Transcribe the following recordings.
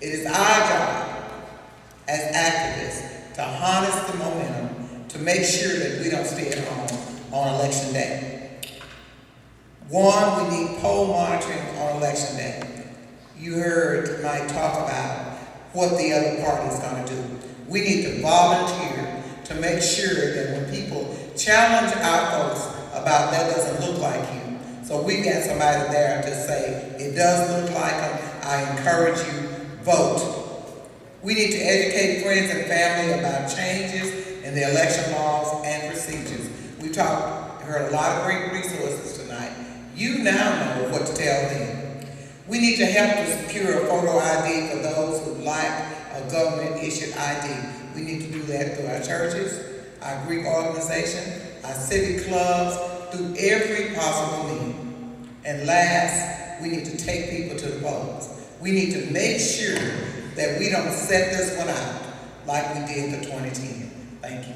It is our job as activists to harness the momentum to make sure that we don't stay at home on election day. One, we need poll monitoring on election day. You heard Mike talk about what the other party is going to do. We need to volunteer to make sure that when people challenge our folks about that doesn't look like you, so we got somebody there to say, it does look like them, I encourage you, vote. We need to educate friends and family about changes in the election laws and procedures. We heard a lot of great resources tonight. You now know what to tell them. We need to help to secure a photo ID for those who lack a government-issued ID. We need to do that through our churches, our Greek organization, our civic clubs, through every possible means. And last, we need to take people to the polls. We need to make sure that we don't set this one out like we did for 2010. Thank you.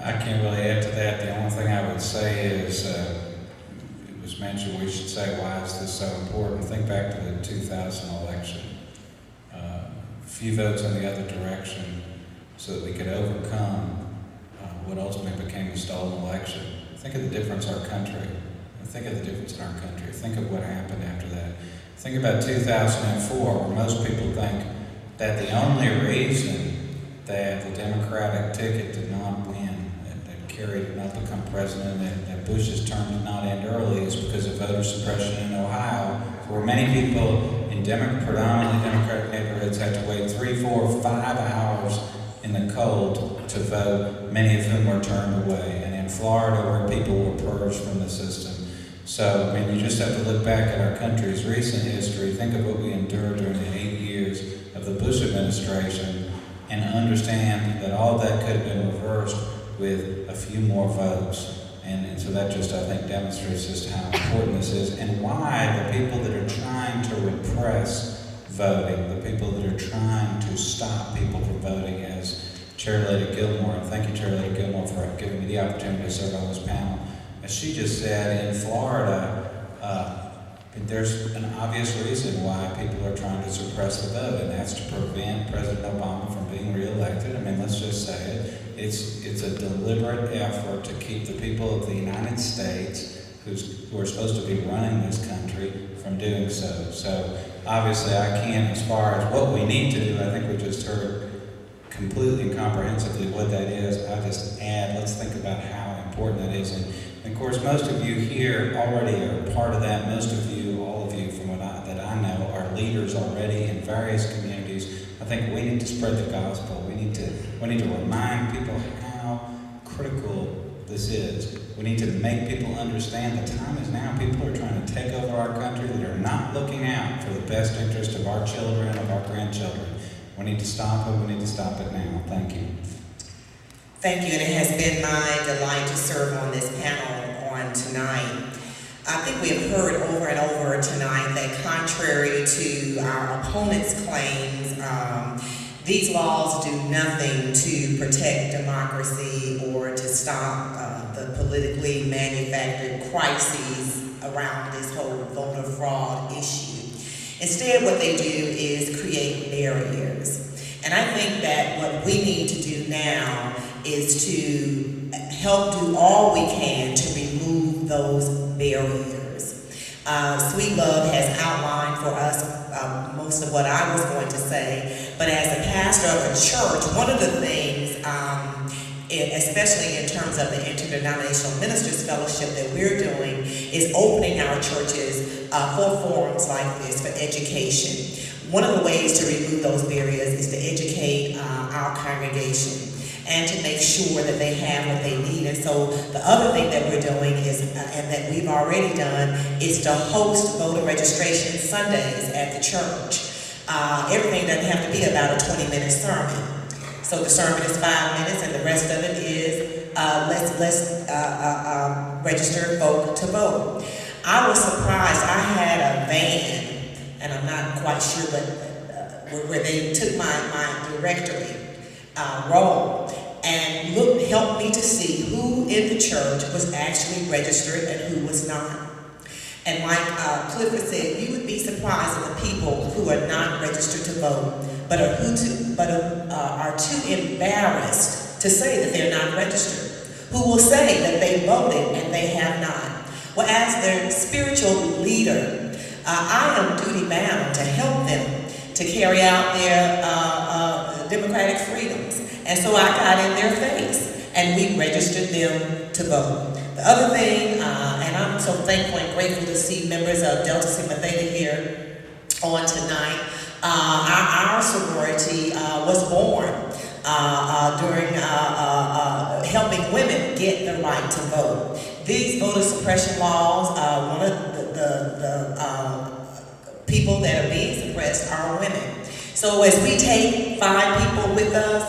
I can't really add to that. The only thing I would say is, it was mentioned we should say, why is this so important? Think back to the 2000 election. Few votes in the other direction so that we could overcome what ultimately became a stolen election. Think of the difference our country, think of the difference in our country. Think of what happened after that. Think about 2004, where most people think that the only reason that the Democratic ticket did not win, that Kerry did not become president, that Bush's term did not end early is because of voter suppression in Ohio, where many people in predominantly Democratic neighborhoods had to wait 3, 4, 5 hours in the cold to vote, many of whom were turned away. And in Florida, where people were purged from the system. So, I mean, you just have to look back at our country's recent history, think of what we endured during the 8 years of the Bush administration, and understand that all of that could have been reversed with a few more votes. And so that just, I think, demonstrates just how important this is and why the people that are trying to repress voting, the people that are trying to stop people from voting, as Chair Lady Gilmore, and thank you, Chair Lady Gilmore, for giving me the opportunity to serve on this panel. As she just said, in Florida, there's an obvious reason why people are trying to suppress the vote, and that's to prevent President Obama from being reelected. I mean, let's just say it. It's a deliberate effort to keep the people of the United States who are supposed to be running this country from doing so. So obviously I can't, as far as what we need to do, I think we just heard completely and comprehensively what that is. I'll just add, let's think about how important that is. And of course, most of you here already are part of that. Most of you, all of you, from that I know, are leaders already in various communities. I think we need to spread the gospel. We need to remind people how critical this is. We need to make people understand the time is now. People are trying to take over our country that are not looking out for the best interest of our children, of our grandchildren. We need to stop it. We need to stop it now. Thank you. Thank you, and it has been my delight to serve on this panel on tonight. I think we have heard over and over tonight that contrary to our opponents' claims, these laws do nothing to protect democracy or to stop the politically manufactured crises around this whole voter fraud issue. Instead, what they do is create barriers. And I think that what we need to do now is to help do all we can to remove those barriers. Sweet Love has outlined for us most of what I was going to say, but as a pastor of a church, one of the things, especially in terms of the Interdenominational Ministers Fellowship that we're doing, is opening our churches for forums like this for education. One of the ways to remove those barriers is to educate our congregation and to make sure that they have what they need. And so the other thing that we're doing is, and that we've already done, is to host voter registration Sundays at the church. Everything doesn't have to be about a 20-minute sermon. So the sermon is 5 minutes, and the rest of it is let's register folk to vote. I was surprised. I had a van, and I'm not quite sure, but where they took my directory roll and helped me to see who in the church was actually registered and who was not. And like Clifford said, you would be surprised at the people who are not registered to vote, but are too embarrassed to say that they're not registered, who will say that they voted and they have not. Well, as their spiritual leader, I am duty bound to help them to carry out their democratic freedoms. And so I got in their face, and we registered them to vote. The other thing, and I'm so thankful and grateful to see members of Delta Sigma Theta here on tonight. Our sorority was born during helping women get the right to vote. These voter suppression laws, one of the people that are being suppressed are women. So as we take 5 people with us,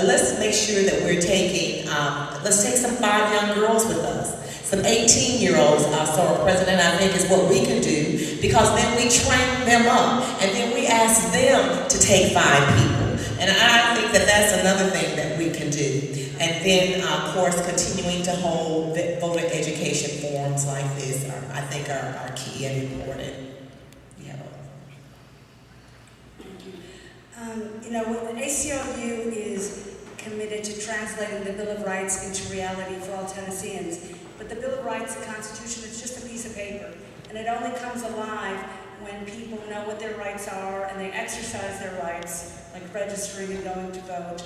let's make sure that we're taking, let's take some 5 young girls with us. Some 18-year-olds, Soror President, I think is what we can do, because then we train them up, and then we ask them to take 5 people. And I think that that's another thing that we can do. And then, of course, continuing to hold voter education forums like this, I think are key and important. Yeah. You know, the ACLU is committed to translating the Bill of Rights into reality for all Tennesseans. But the Bill of Rights, the Constitution, is just a piece of paper. And it only comes alive when people know what their rights are and they exercise their rights, like registering and going to vote.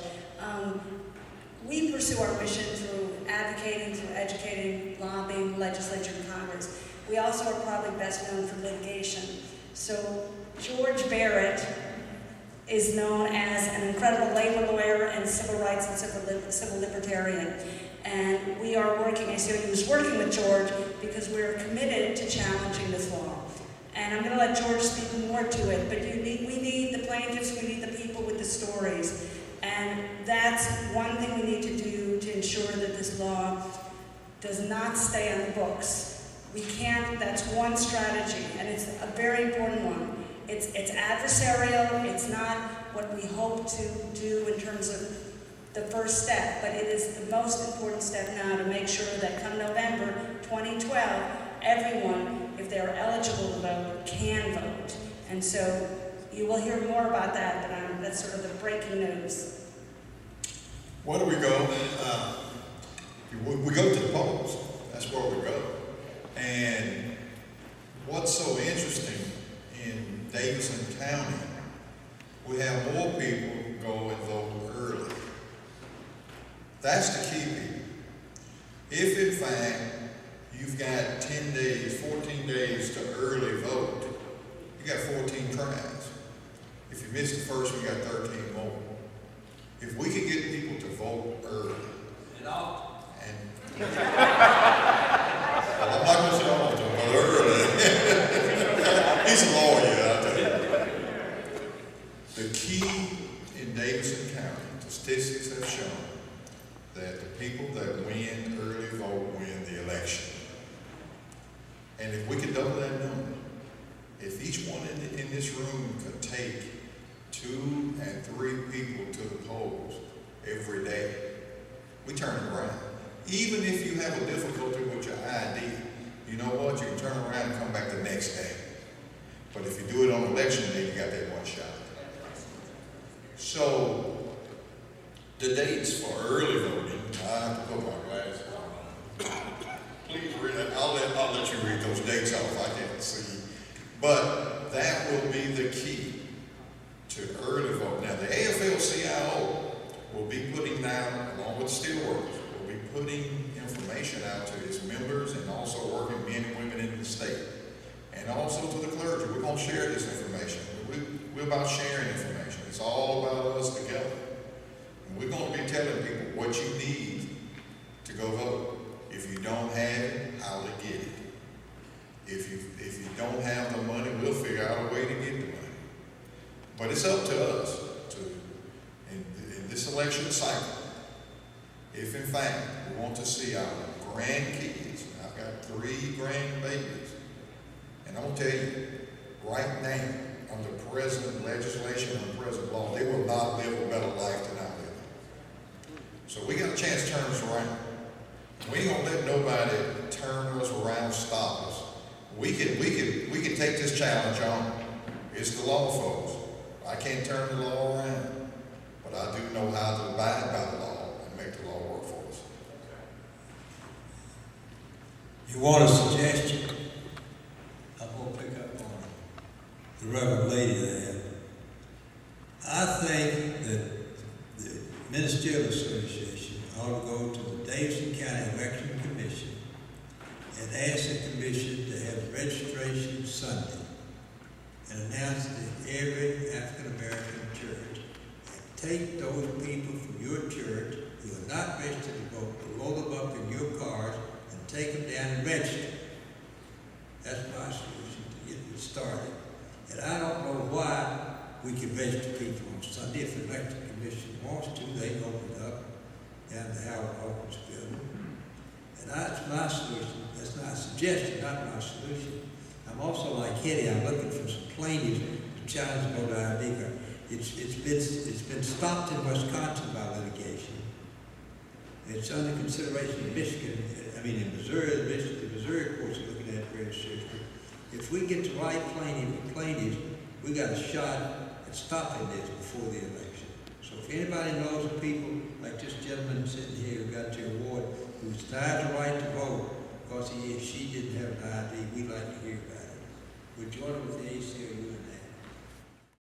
We pursue our mission through advocating, through educating, lobbying, legislature, and Congress. We also are probably best known for litigation. So George Barrett is known as an incredible labor lawyer and civil rights and civil libertarian. And we are working, ACLU is working with George because we're committed to challenging this law. And I'm going to let George speak more to it, but we need the plaintiffs, we need the people with the stories. And that's one thing we need to do to ensure that this law does not stay on the books. We can't, that's one strategy, and it's a very important one. It's adversarial, it's not what we hope to do in terms of the first step, but it is the most important step now to make sure that come November 2012, everyone, if they're eligible to vote, can vote. And so you will hear more about that, but that's sort of the breaking news. Where do we go? We go to the polls. That's where we go. And what's so interesting in Davidson County, we have more people go and vote early. That's the key, people. If in fact you've got 10 days, 14 days to early vote, you got 14 tries. If you miss the first one, you got 13 more. If we could get people to vote early. Well, I'm not going to say all of them, but early. He's a lawyer, I'll tell you. The key in Davidson County, statistics have shown that the people that win early vote win the election. And if we could double that number, if each one in this room could take 2 and 3 people to the polls every day, we turn it around. Even if you have a difficulty with your ID, you know what? You can turn around and come back the next day. But if you do it on election day, you got that one shot. So, the dates for early voting, I have to put my glasses on. Please read it. I'll let you read those dates off. I can't see. But that will be the key to early vote. Now, the AFL-CIO will be putting down, along with steelworkers, will be putting information out to its members and also working men and women in the state. And also to the clergy. We're going to share this information. We're about sharing information. It's all about us together. And we're going to be telling people what you need to go vote. If you don't have it, how to get it. If you don't have the money, we'll figure out a way to get the money. But it's up to us to, in this election cycle, if in fact we want to see our grandkids, and I've got 3 grandbabies, and I'm going to tell you, right now, under present legislation and present law, they will not live a better life than I live. So we got a chance to turn this around. We ain't going to let nobody turn us around, stop us. we can take this challenge on. It's the law, folks. I can't turn the law around, but I do know how to abide by the law and make the law work for us. You want a suggestion? I'm gonna pick up on the Reverend Lady there. I think that the Ministerial Association ought to go to the Davidson County Election Commission and ask the commission to have registration Sunday and announce it in every African American church. And take those people from your church who are not registered to vote, roll them up in your cars and take them down and register. That's my solution to get it started. And I don't know why we can register people on Sunday. If the election commission wants to, they can open it up down the Howard Hawkins building. And that's my solution. That's not a suggestion, not my solution. I'm also like Hetty, I'm looking for some plaintiffs to challenge voter ID card. It's been stopped in Wisconsin by litigation. It's under consideration in Michigan, in Missouri. The Missouri courts are looking at it very seriously. If we get the right plaintiffs, we got a shot at stopping this before the election. So if anybody knows of people like this gentleman sitting here who got your award, who's denied the right to vote because she didn't have an ID, we'd like to hear about it. We're joining with the ACLU